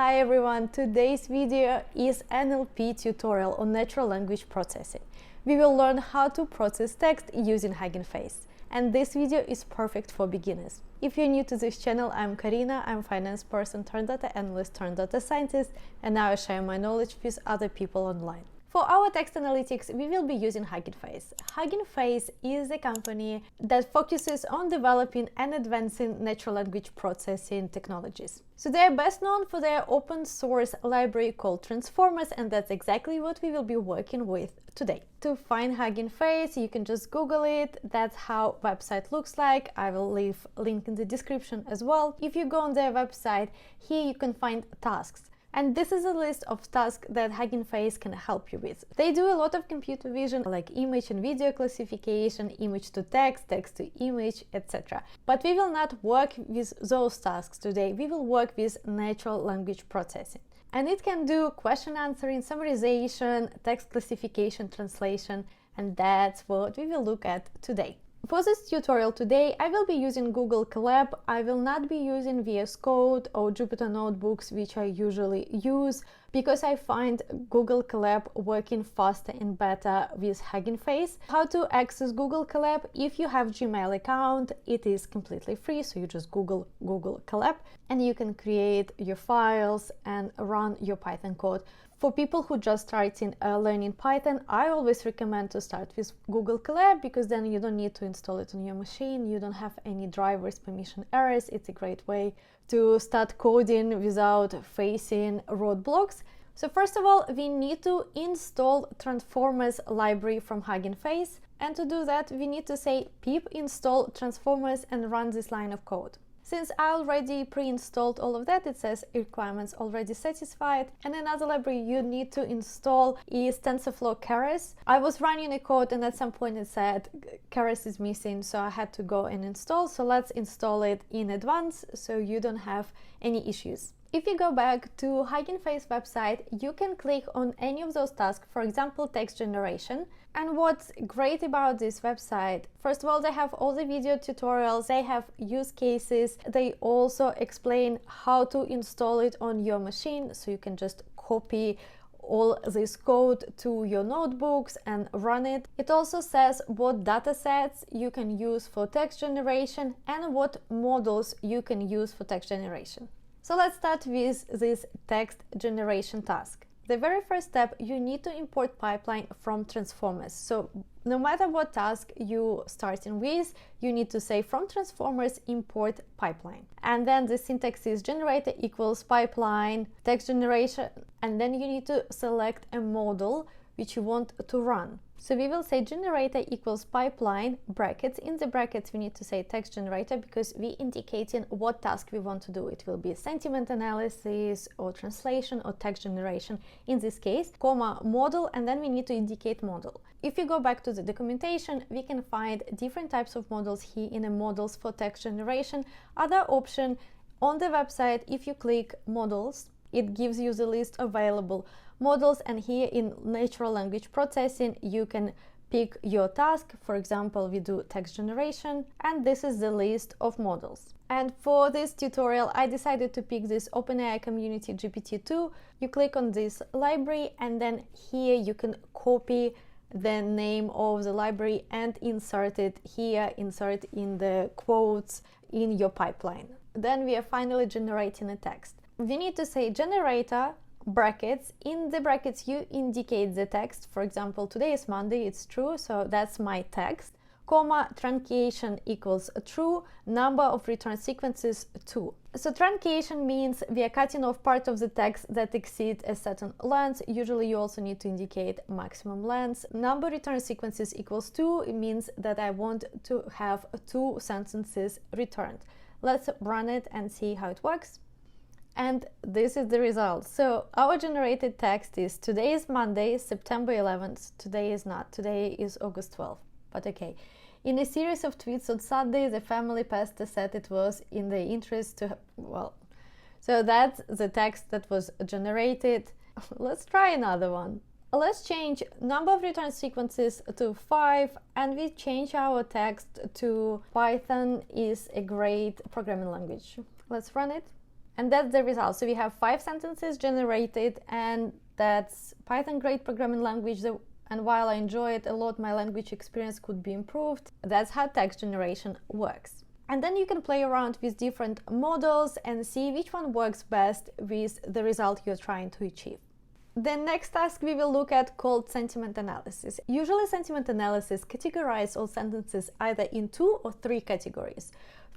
Hi everyone, today's video is NLP tutorial on natural language processing. We will learn how to process text using Huggingface, and this video is perfect for beginners. If you're new to this channel, I'm Karina, I'm finance person turned data analyst turned data scientist, and now I share my knowledge with other people online. For our text analytics, we will be using Huggingface. Huggingface is a company that focuses on developing and advancing natural language processing technologies. So they are best known for their open source library called Transformers, and that's exactly what we will be working with today. To find Huggingface, you can just Google it. That's how website looks like. I will leave a link in the description as well. If you go on their website, here you can find tasks. And this is a list of tasks that Huggingface can help you with. They do a lot of computer vision, like image and video classification, image to text, text to image, etc. But we will not work with those tasks today. We will work with natural language processing. And it can do question answering, summarization, text classification, translation, and that's what we will look at today. For this tutorial today, I will be using Google Colab. I will not be using VS Code or Jupyter Notebooks, which I usually use, because I find Google Colab working faster and better with Huggingface. How to access Google Colab? If you have Gmail account, it is completely free, so you just Google Colab and you can create your files and run your Python code. For people who just starting learning Python, I always recommend to start with Google Colab, because then you don't need to install it on your machine, you don't have any drivers, permission errors. It's a great way to start coding without facing roadblocks. So first of all, we need to install Transformers library from Huggingface, and to do that we need to say pip install Transformers and run this line of code. Since I already pre-installed all of that, it says requirements already satisfied. And another library you need to install is TensorFlow Keras. I was running a code and at some point it said Keras is missing, so I had to go and install. So let's install it in advance so you don't have any issues. If you go back to Huggingface website, you can click on any of those tasks, for example, text generation. And what's great about this website, first of all, they have all the video tutorials, they have use cases, they also explain how to install it on your machine, so you can just copy all this code to your notebooks and run it. It also says what datasets you can use for text generation and what models you can use for text generation. So let's start with this text generation task. The very first step, you need to import pipeline from Transformers. So no matter what task you starting with, you need to say from Transformers import pipeline. And then the syntax is generator equals pipeline, text generation, and then you need to select a model which you want to run. So we will say generator equals pipeline, brackets. In the brackets, we need to say text generator because we indicating what task we want to do. It will be sentiment analysis or translation or text generation in this case, comma, model, and then we need to indicate model. If you go back to the documentation, we can find different types of models here in the models for text generation. Other option on the website, if you click models, it gives you the list of available models, and here in natural language processing you can pick your task. For example, we do text generation, and this is the list of models. And for this tutorial I decided to pick this OpenAI community GPT-2. You click on this library and then here you can copy the name of the library and insert it here, insert in the quotes in your pipeline. Then we are finally generating a text. We need to say generator brackets. In the brackets you indicate the text. For example, today is Monday, it's true, so that's my text, comma, truncation equals true, number of return sequences 2. So truncation means we are cutting off part of the text that exceeds a certain length. Usually you also need to indicate maximum length. Number return sequences equals 2. It means that I want to have 2 sentences returned. Let's run it and see how it works. And this is the result. So our generated text is today is Monday, September 11th. Today is not. Today is August 12th. But okay. In a series of tweets on Sunday, the family pastor said it was in their interest to, well, so that's the text that was generated. Let's try another one. Let's change number of return sequences to 5, and we change our text to Python is a great programming language. Let's run it. And that's the result. So we have 5 sentences generated, and that's Python, great programming language. And while I enjoy it a lot, my language experience could be improved. That's how text generation works. And then you can play around with different models and see which one works best with the result you're trying to achieve. The next task we will look at called sentiment analysis. Usually sentiment analysis categorizes all sentences either in 2 or 3 categories.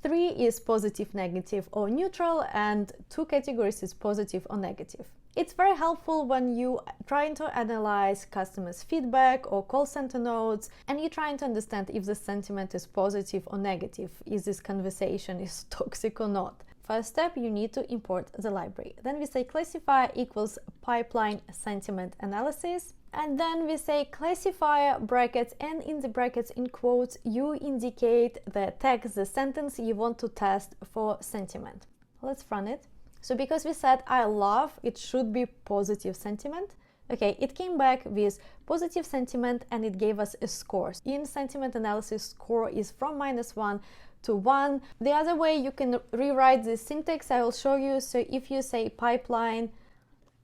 3 is positive, negative, or neutral, and 2 categories is positive or negative. It's very helpful when you are trying to analyze customers' feedback or call center notes, and you're trying to understand if the sentiment is positive or negative, is this conversation is toxic or not. First step, you need to import the library. Then we say classifier equals pipeline sentiment analysis. And then we say classifier brackets, and in the brackets in quotes, you indicate the text, the sentence you want to test for sentiment. Let's run it. So because we said I love, it should be positive sentiment. Okay, it came back with positive sentiment and it gave us a score. In sentiment analysis, score is from -1 to 1. The other way you can rewrite the syntax, I will show you. So if you say pipeline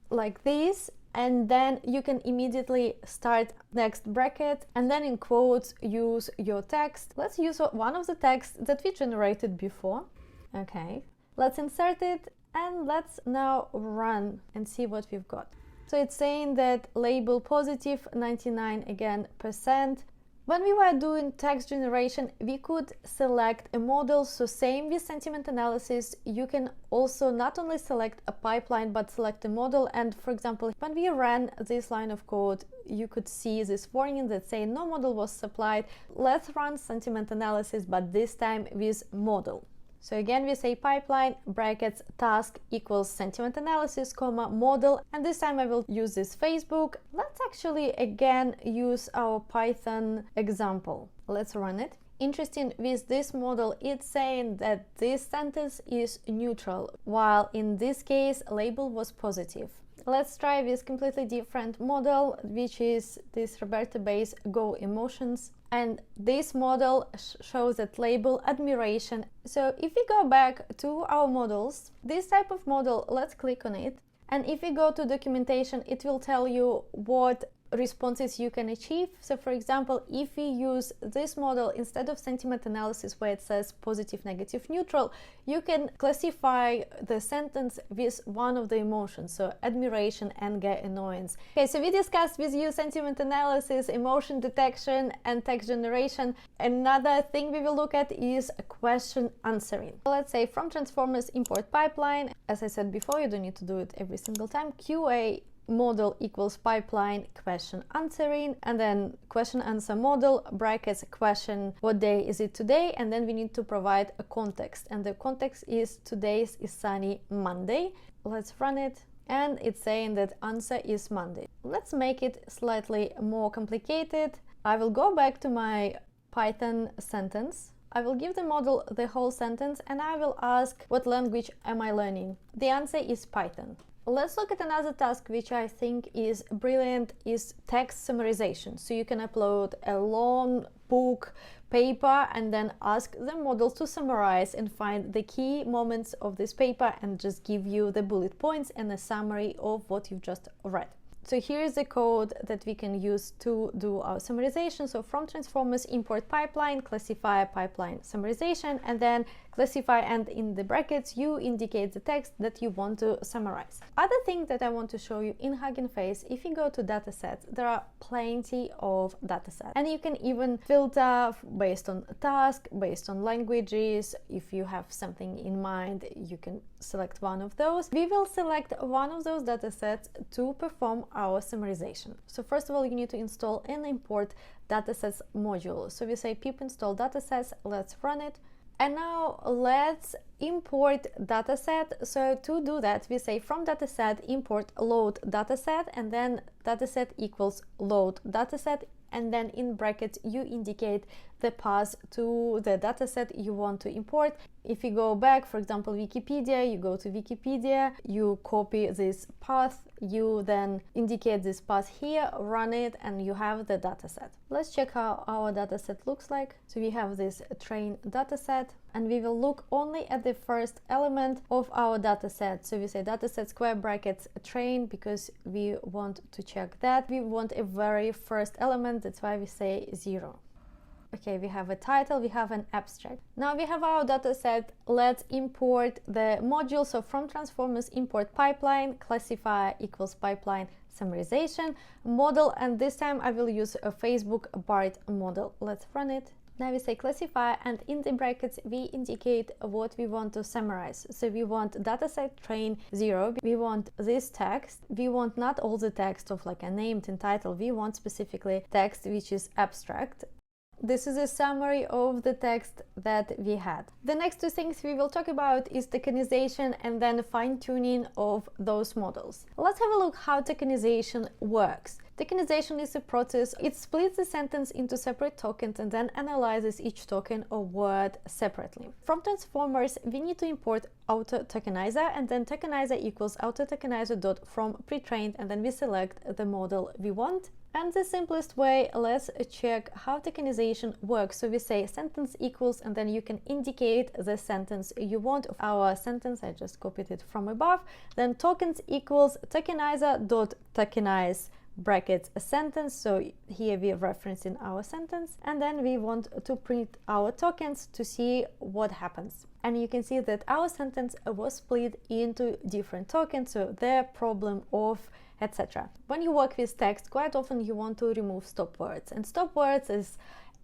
like this, and then you can immediately start next bracket, and then in quotes use your text. Let's use one of the texts that we generated before. Okay, let's insert it, and let's now run and see what we've got. So it's saying that label positive 99 again %. When we were doing text generation, we could select a model. So same with sentiment analysis, you can also not only select a pipeline, but select a model. And for example, when we ran this line of code, you could see this warning that say no model was supplied. Let's run sentiment analysis, but this time with model. So again, we say pipeline brackets task equals sentiment analysis, comma model, and this time I will use this Facebook. Let's actually again use our Python example. Let's run it. Interesting, with this model, it's saying that this sentence is neutral, while in this case label was positive. Let's try this completely different model, which is this Roberta-based Go Emotions. And this model shows that label admiration. So if we go back to our models, this type of model, let's click on it. And if we go to documentation, it will tell you what responses you can achieve. So for example, if we use this model instead of sentiment analysis where it says positive, negative, neutral, you can classify the sentence with one of the emotions, so admiration, anger, annoyance. Okay, so we discussed with you sentiment analysis, emotion detection, and text generation. Another thing we will look at is question answering. So let's say from transformers import pipeline. As I said before, you don't need to do it every single time. QA model equals pipeline question answering, and then question answer model brackets question what day is it today, and then we need to provide a context, and the context is today's is sunny Monday. Let's run it, and it's saying that answer is Monday. Let's make it slightly more complicated. I will go back to my Python sentence. I will give the model the whole sentence, and I will ask what language am I learning. The answer is Python. Let's look at another task which I think is brilliant, is text summarization. So you can upload a long book, paper, and then ask the model to summarize and find the key moments of this paper and just give you the bullet points and a summary of what you've just read. So here's the code that we can use to do our summarization. So from transformers import pipeline, classifier pipeline summarization, and then classify, and in the brackets you indicate the text that you want to summarize. Other thing that I want to show you in Huggingface, if you go to datasets, there are plenty of datasets, and you can even filter based on task, based on languages. If you have something in mind, you can select one of those. We will select one of those datasets to perform our summarization. So first of all, you need to install and import datasets module. So we say pip install datasets, let's run it. And now let's import dataset. So to do that, we say from dataset import load dataset, and then dataset equals load dataset, and then in brackets you indicate the path to the dataset you want to import. If you go back, for example, Wikipedia, you go to Wikipedia, you copy this path, you then indicate this path here, run it, and you have the dataset. Let's check how our dataset looks like. So we have this train dataset, and we will look only at the first element of our dataset. So we say dataset square brackets train because we want to check that. We want a very first element, that's why we say 0. Okay, we have a title, we have an abstract. Now we have our dataset. Let's import the module. So from transformers, import pipeline, classifier equals pipeline summarization model, and this time I will use a Facebook BART model. Let's run it. Now we say classifier, and in the brackets we indicate what we want to summarize. So we want dataset train 0, we want this text, we want not all the text of like a named and title, we want specifically text which is abstract. This is a summary of the text that we had. The next two things we will talk about is tokenization and then fine-tuning of those models. Let's have a look how tokenization works. Tokenization is a process. It splits the sentence into separate tokens and then analyzes each token or word separately. From transformers, we need to import auto-tokenizer, and then tokenizer equals auto-tokenizer.from pre-trained, and then we select the model we want. And the simplest way, let's check how tokenization works. So we say sentence equals, and then you can indicate the sentence you want. Our sentence, I just copied it from above. Then tokens equals tokenizer.tokenize brackets a sentence. So here we are referencing our sentence, and then we want to print our tokens to see what happens. And you can see that our sentence was split into different tokens, so their, problem, of, etc. When you work with text, quite often you want to remove stop words, and stop words is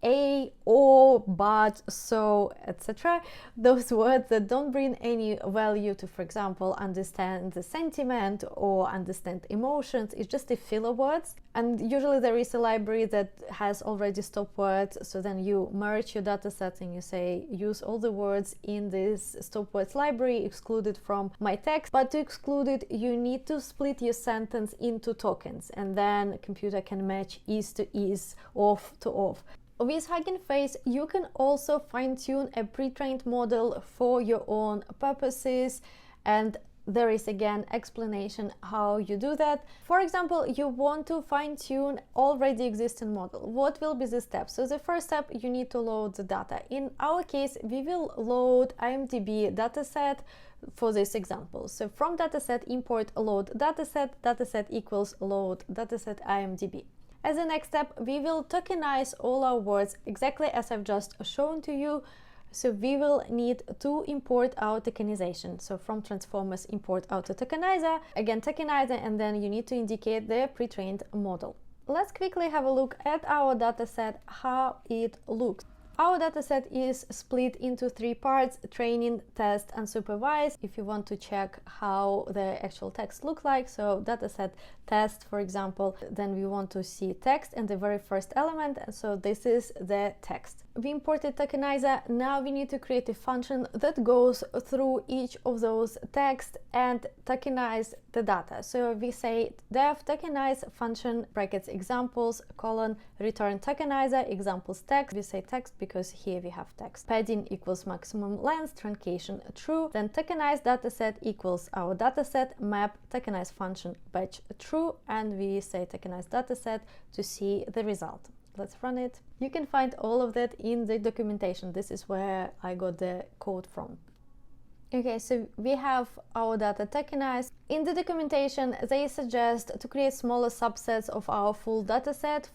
a, or, but, so, etc. Those words that don't bring any value to, for example, understand the sentiment or understand emotions. It's just a filler words, and usually there is a library that has already stop words. So then you merge your data sets and you say use all the words in this stop words library, exclude it from my text. But to exclude it, you need to split your sentence into tokens, and then computer can match is to is, off to off. With Huggingface, you can also fine-tune a pre-trained model for your own purposes, and there is again explanation how you do that. For example, you want to fine-tune already existing model. What will be the steps? So the first step, you need to load the data. In our case, we will load IMDb dataset for this example. So from dataset, import load dataset equals load dataset IMDb. As a next step, we will tokenize all our words exactly as I've just shown to you. So we will need to import our tokenization. So from transformers, import auto-tokenizer, again tokenizer, and then you need to indicate the pre-trained model. Let's quickly have a look at our dataset, how it looks. Our dataset is split into 3 parts: training, test, and supervise. If you want to check how the actual text look like, so dataset test, for example, then we want to see text and the very first element, and so this is the text. We imported tokenizer. Now we need to create a function that goes through each of those text and tokenize the data. So we say def tokenize function brackets examples colon return tokenizer examples text. We say text because here we have text. Padding equals maximum length, truncation true. Then tokenize dataset equals our dataset map tokenize function batch true, and we say tokenize dataset to see the result. Let's run it. You can find all of that in the documentation. This is where I got the code from. Okay, so we have our data tokenized. In the documentation, they suggest to create smaller subsets of our full dataset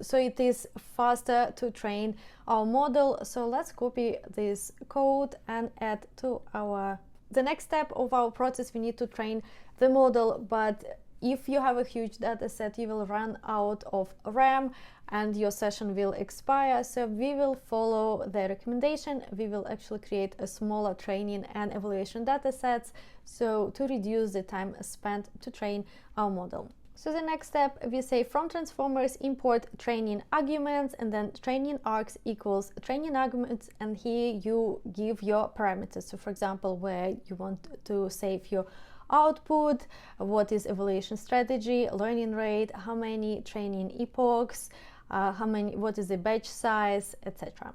so it is faster to train our model. So let's copy this code and add to our... The next step of our process, we need to train the model, but if you have a huge data set, you will run out of RAM and your session will expire. So we will follow the recommendation. We will actually create a smaller training and evaluation data sets, so to reduce the time spent to train our model. So the next step, we say from transformers import training arguments, and then training args equals training arguments, and here you give your parameters. So for example, where you want to save your output, what is evaluation strategy, learning rate, how many training epochs, what is the batch size, etc.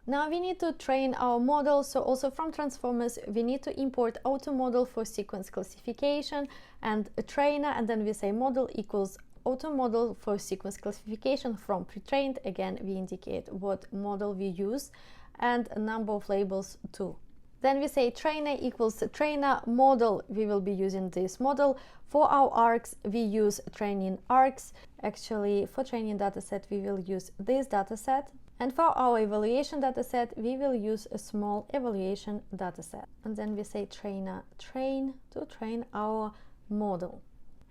Now we need to train our model, so also from transformers we need to import auto model for sequence classification and a trainer, and then we say model equals auto model for sequence classification from pre-trained. Again, we indicate what model we use and a number of labels too. Then we say trainer equals trainer model. We will be using this model. For our arcs, we use training arcs. Actually, for training dataset, we will use this dataset. And for our evaluation dataset, we will use a small evaluation dataset. And then we say trainer train to train our model.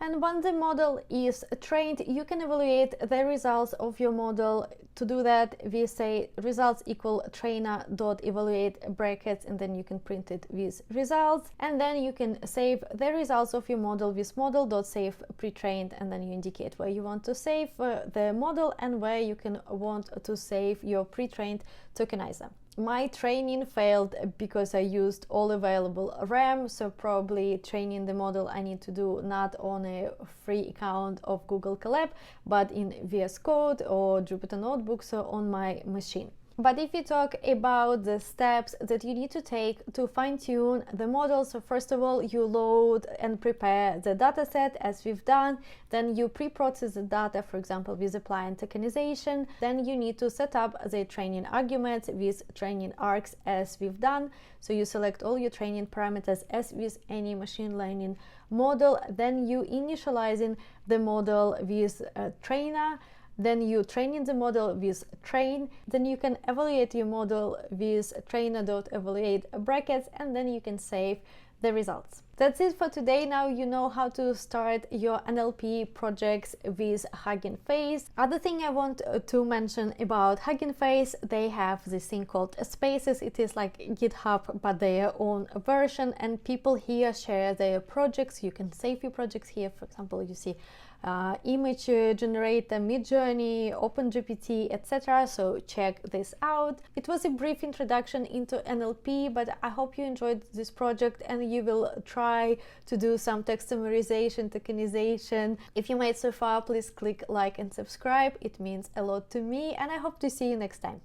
And once the model is trained, you can evaluate the results of your model. To do that, we say results equal trainer.evaluate brackets, and then you can print it with results. And then you can save the results of your model with model.save pre-trained, and then you indicate where you want to save the model and where you can want to save your pre-trained tokenizer. My training failed because I used all available RAM, so probably training the model I need to do not on a free account of Google Colab, but in VS Code or Jupyter Notebook, so on my machine. But if you talk about the steps that you need to take to fine-tune the model, so first of all, you load and prepare the dataset as we've done. Then you pre-process the data, for example, with apply and tokenization. Then you need to set up the training arguments with training arcs as we've done. So you select all your training parameters as with any machine learning model. Then you initializing the model with a trainer. Then you training the model with train. Then you can evaluate your model with trainer.evaluate brackets, and then you can save the results. That's it for today. Now you know how to start your NLP projects with Huggingface. Other thing I want to mention about Huggingface, they have this thing called Spaces. It is like GitHub, but their own version, and people here share their projects. You can save your projects here. For example, you see image generator, Midjourney, OpenGPT, etc. So check this out. It was a brief introduction into NLP, but I hope you enjoyed this project and you will try to do some text summarization, tokenization. If you made so far, please click like and subscribe. It means a lot to me, and I hope to see you next time.